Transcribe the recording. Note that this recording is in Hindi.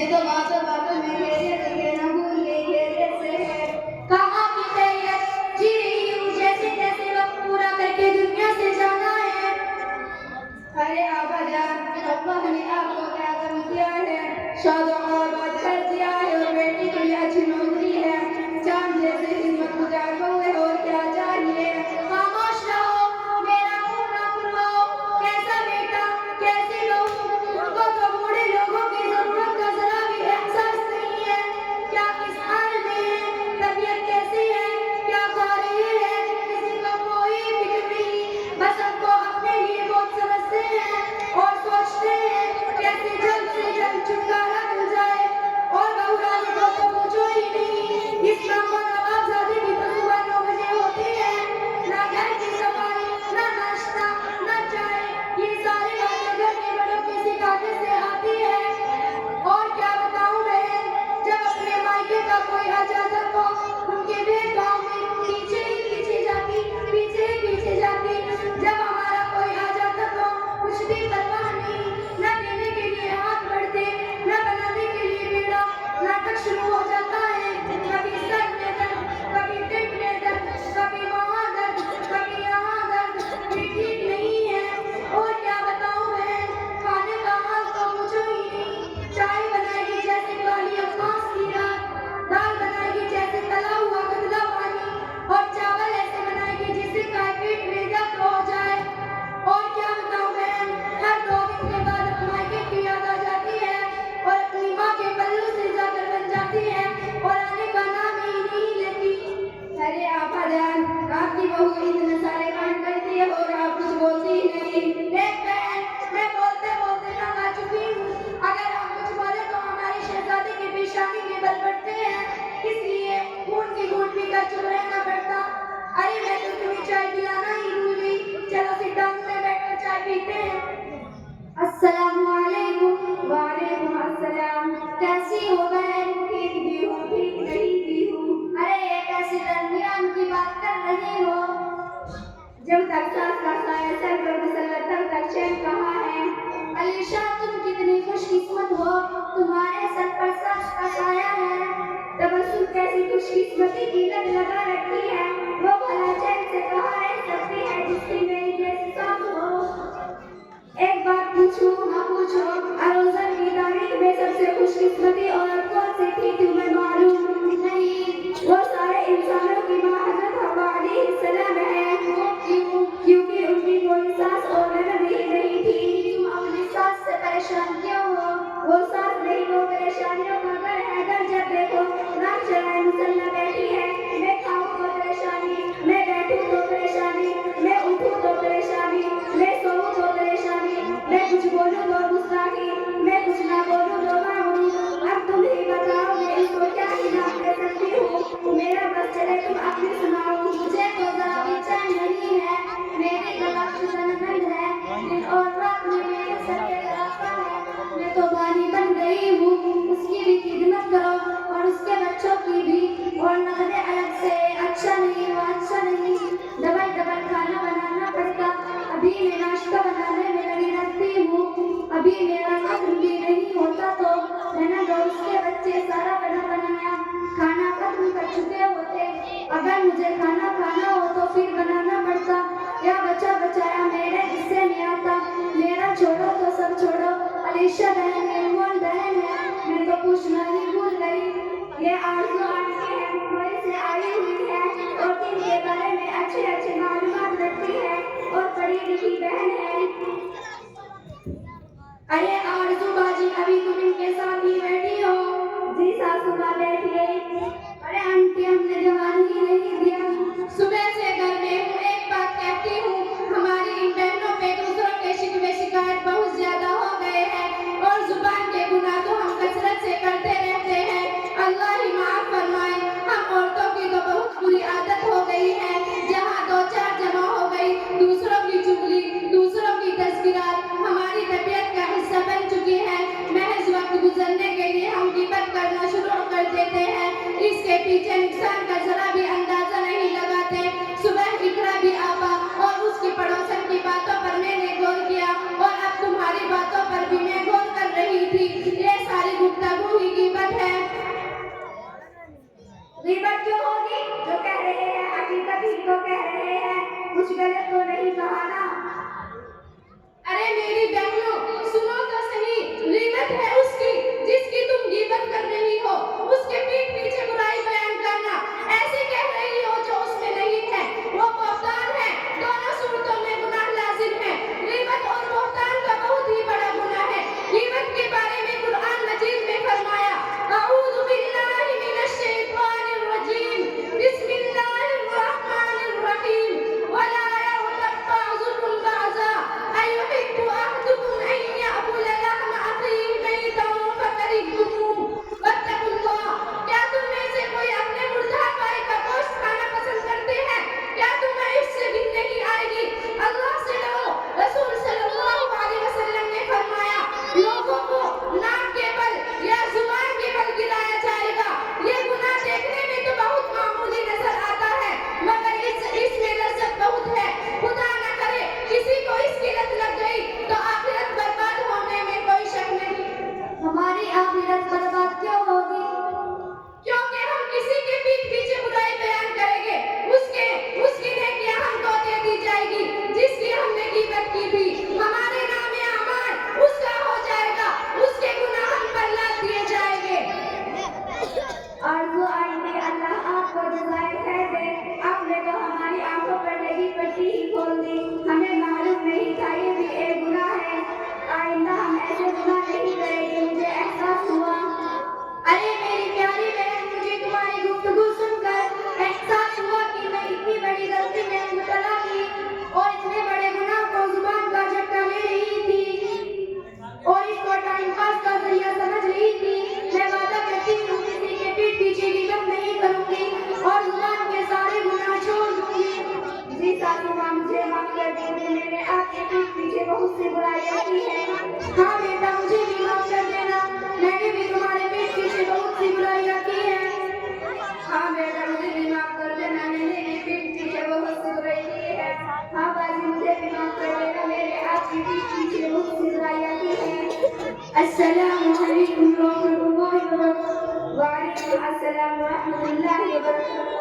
ये तो बातों में खैरियत है ना भूल गई खैरियत से है। कहाँ की खैरियत, जी रही हूँ जैसे तैसे वक्त पूरा करके दुनिया से जाना है। अरे आबा जान, अल्लाह ने आपको क्या गम किया है, शादी और बात कर दिया है और बेटी के लिए अच्छी नौकरी है, चांद जैसे हिम्मत गुजार हुए और क्या चाहिए। खामोश रहो, मेरा मुंह ना खुलवाओ, कैसा बेटा कैसी बहू, उनको तो बूढ़े लोगों की जरूरत का जरा भी एहसास नहीं है। क्या किस हाल में है, तबीयत कैसी है, क्या खा रही है, किसी को कोई फिक्र नहीं, बस हमको अपने लिए बहुत समझते हैं और सोचते हैं कैसे जल्द से जल्द छुटकारा मिल जाए। और बहू रानी को तो पूछो ही नहीं, इस ब्रह्मा नवाबजादे की तो सुबह 9 बजे होती है, ना घर की सफाई, ना नाश्ता, ना चाय, ये सारी बातें घर के बड़ों की सिखाने से आती है। और क्या बताऊं बहन, जब अपने मायके का कोई आ जाता तो उनके भेदभाव में पीछे ही पीछे जाती, जब हमारा कोई आ जाता तो कुछ भी परवाह नहीं, न देने के लिए हाथ बढ़ते, न बनाने के लिए बेड़ा, नाटक शुरू हो जाता है, कभी सर में दर्द, कभी पेट में दर्द, कभी वहाँ दर्द, कभी यहाँ दर्द, ये ठीक नहीं है। और क्या बताऊं बहन, खाने का हाल तो पूछो ही नहीं, चाय बनाएगी जैसे काली अफवास की रात, दाल बनाएगी जैसे तला हुआ कतला पानी, और चावल ऐसे बनाएगी जिससे खाए पेट में दर्द हो जाए। और क्या बताऊं बहन, हर 2 दिन के बाद अपने मायके की याद आ जाती है और अपनी माँ के पल्लू से जाकर बन जाती है और आने का नाम ही नहीं लेती। अरे आबा जान, आपकी बहू इतने सारे काम करती है और आप कुछ बोलती ही नहीं। देख बहन, मैं बोलते बोलते तंग आ चुकी हूँ, अगर हम कुछ बोले तो हमारी शहजादी की पेशानी में बल पड़ते हैं, इसलिए घूंट की घूंट पीकर चुप रहना पड़ता। अरे मैं तो तुम्हें चाय पिलाना ही भूल गई, चलो सिट डाउन में बैठकर चाय पीते हैं। अस्सलामुअलैकुम। वालेकुम अस्सलाम। कैसी हो बहन? ठीक भी हूँ, ठीक नहीं भी हूँ। अरे ये कैसे दरमियान की बात कर रही हो? जब तक सांस का साया सर पर फिसला तब तक चैन कहाँ है। अलीशा तुम कितनी खुशकिस्मत हो, तुम्हारे सर पर सांस का साया है। तबस्सुम कैसी खुशकिस्मती की लत लगा रखी है, वो भला चैन से कहाँ रह सकती है जिसकी मेरी जैसी सांस हो। एक बात पूछूं? हाँ पूछो। अरोजन की तारीख में सबसे खुशकिस्मती औरत कौन सी थी तुम्हें मालूम? नहीं। वो सारे इंसानों की माँ हज़रत हव्वा अलैहिस्सलाम है। क्यों? क्योंकि उनकी कोई सास और ननद ही नहीं थी। तुम अपनी सास से परेशान क्यों हो? वो सास नहीं, वो परेशानियों का घर है। घर जब देखो नाक चढ़ाए मुसल्ला बैठी है। मैं खाऊं तो परेशानी, मैं बैठूं तो परेशानी, मैं उठूं तो परेशानी, मैं सोऊं तो परेशानी, मैं कुछ बोलूं तो गुस्ताखी, मैं कुछ ना बोलूं तो मामूली। अब तुम ही बताओ मैं इसको क्या इनाम दे सकती हूँ? मेरा बस चले तुम अपनी सुनाओ। मुझे तो जरा भी चैन नहीं है, मेरी तलाशुदा ननद है, दिन और रात में मेरे सर पे तराशता है। मैं तो बानी बन गई हूँ, उसकी भी खिदमत करो और उसके बच्चों की भी, और नगदे अलग से, अच्छा नहीं वो अच्छा नहीं, डबल डबल खाना बनाना पड़ता। अभी मैं नाश्ता बनाने में लगी रहती हूँ, अभी मेरा खत्म भी नहीं होता तो ननद और उसके बच्चे सारा बना बनाया खाना खत्म कर चुके होते। अगर मुझे खाना खाना हो तो फिर बनाना पड़ता, या बचा बचाया मेरे हिस्से में आता। मेरा छोड़ो तो सब छोड़ो, अलीशा बहन अनमोल बहन है, मैं तो पूछना ही भूल गई। ये आरज़ू आंटी है, मुंबई से आई हुई है और दिन के बारे में अच्छे अच्छे मालूमात रखती है और पढ़ी लिखी बहन है। अरे आरज़ू बाजी, अभी तुम इनके साथ ही बैठी हो? जी सासू माँ बैठिए। अरे आंटी हमने जवान ही नहीं दिया, सुबह से घर में हूँ, एक बात कहती हूँ, हमारी इन बहनों पे दूसरों के शिकवे शिकायत बहुत ज्यादा हो गए हैं और जुबान के गुनाह तो हम कसरत से करते रहते हैं। अल्लाह ही माफ फरमाए, हम औरतों की तो बहुत बुरी आदत हो गई है, जहाँ 2-4 जमा हो गई, दूसरों की चुगली, दूसरों की तस्करार हमारी तबीयत का हिस्सा बन चुकी है। महज वक्त गुजरने के लिए हम गिबत करना शुरू कर देते हैं, इसके पीछे नुकसान का जरा भी अंदाजा नहीं लगाते। सुबह इकरा भी आपा और उसकी पड़ोसन की बातों पर मैंने गौर किया और अब तुम्हारी बातों पर भी मैं गौर कर रही थी। ये सारी गुफ्तगू गीबत क्यों होगी? जो कह रहे हैं हकीकत ही तो कह रहे हैं, कुछ गलत तो नहीं कहा ना। अरे मेरी बहनों, सुनो तो सही, गीबत है उसकी जिसकी तुम गीबत कर रही हो। उसके पीठ पीछे बुराई बयान करना, ऐसे कह रही हो जो उसमें नहीं है, वो बहतान है। दोनों सूरतों में गुनाह लाजिम है। गीबत और बहतान का बहुत ही बड़ा गुनाह है। गीबत के बारे में कुरान मजीद में फरमाया, अऊज़ु बिल्लाहि मिनश शैतानिर रजीम, बिस्मिल्लाहिर रहमानिर रहीम, वला यग़्तब बअज़ुकुम बअज़ा अयुहिब्बु अहदुकुम अन यअकुला लहमा अख़ीहि मैतन फकरिhtumuह वत्तक़ुल्लाह। क्या तुम में से कोई अपने मुर्दा भाई का गोश्त खाना पसंद करते हैं? क्या तुम्हें इससे घिन नहीं आएगी? अल्लाह से डरो। रसूल सल्लल्लाहु अलैहि वसल्लम ने फरमाया, लोगों को नाक के बल या जुबान के बल गिराया जाएगा। ये गुनाह देखने में तो बहुत मामूली नजर आता है, मगर इसमें लज्जत बहुत है। खुदा न करे किसी को इसकी लत लग गई तो आखिरत बर्बाद होने में कोई शक नहीं। हमारी आखिरत बर्बाद क्यों होगी? क्योंकि हम किसी के पीठ पीछे बुराई बयान करेंगे, उसकी नेकियां हमको दे दी जाएगी जिसकी हमने गीबत की थी। हमारे नामे अमाल उसका हो जाएगा, उसके गुनाह हम पर लाद दिए जाएंगे। आरज़ू आएंगे, अल्लाह आपको जज़ाए खैर दे। आपने तो हमारी आंखों पर लगी पट्टी ही खोल दी, हमें मालूम नहीं था ये भी एक गुनाह है। आइंदा हम ऐसे गुनाह नहीं करेंगे, मुझे एहसास हुआ। अरे मेरी प्यारी बहन, मुझे तुम्हारी गुफ्तगू सुनकर एहसास हुआ कि मैं इतनी बड़ी गलती में मुब्तला थी और इतने बड़े गुनाह को जुबान का झटका ले रही थी और इसको टाइम पास का जरिया समझ रही थी। मैं वादा करती हूँ किसी के पीठ पीछे गीबत नहीं करूंगी और जुबान के सारे गुनाह छोड़ दूंगी। जी सासू माँ, मुझे माफ कर दीजिए, मैंने आपके पीठ पीछे बहुत सी बुराइयां की हैं। हाँ बेटा, मुझे भी माफ कर देना, मैंने भी तुम्हारे पीठ पीछे बहुत सी बुराइयां की हैं। हाँ बेटा, मुझे भी माफ कर देना, मैंने भी पीठ पीछे बहुत सी बुराई की है। हाँ बाजी, मुझे भी माफ कर देना, मैंने आपकी पीठ पीछे बहुत सी बुराइयां की हैं। अस्सलामु अलैकुम रहमतुल्लाहि व बरकातुहू। वालेकुम अस्सलाम व रहमतुल्लाहि व बरकातुहू।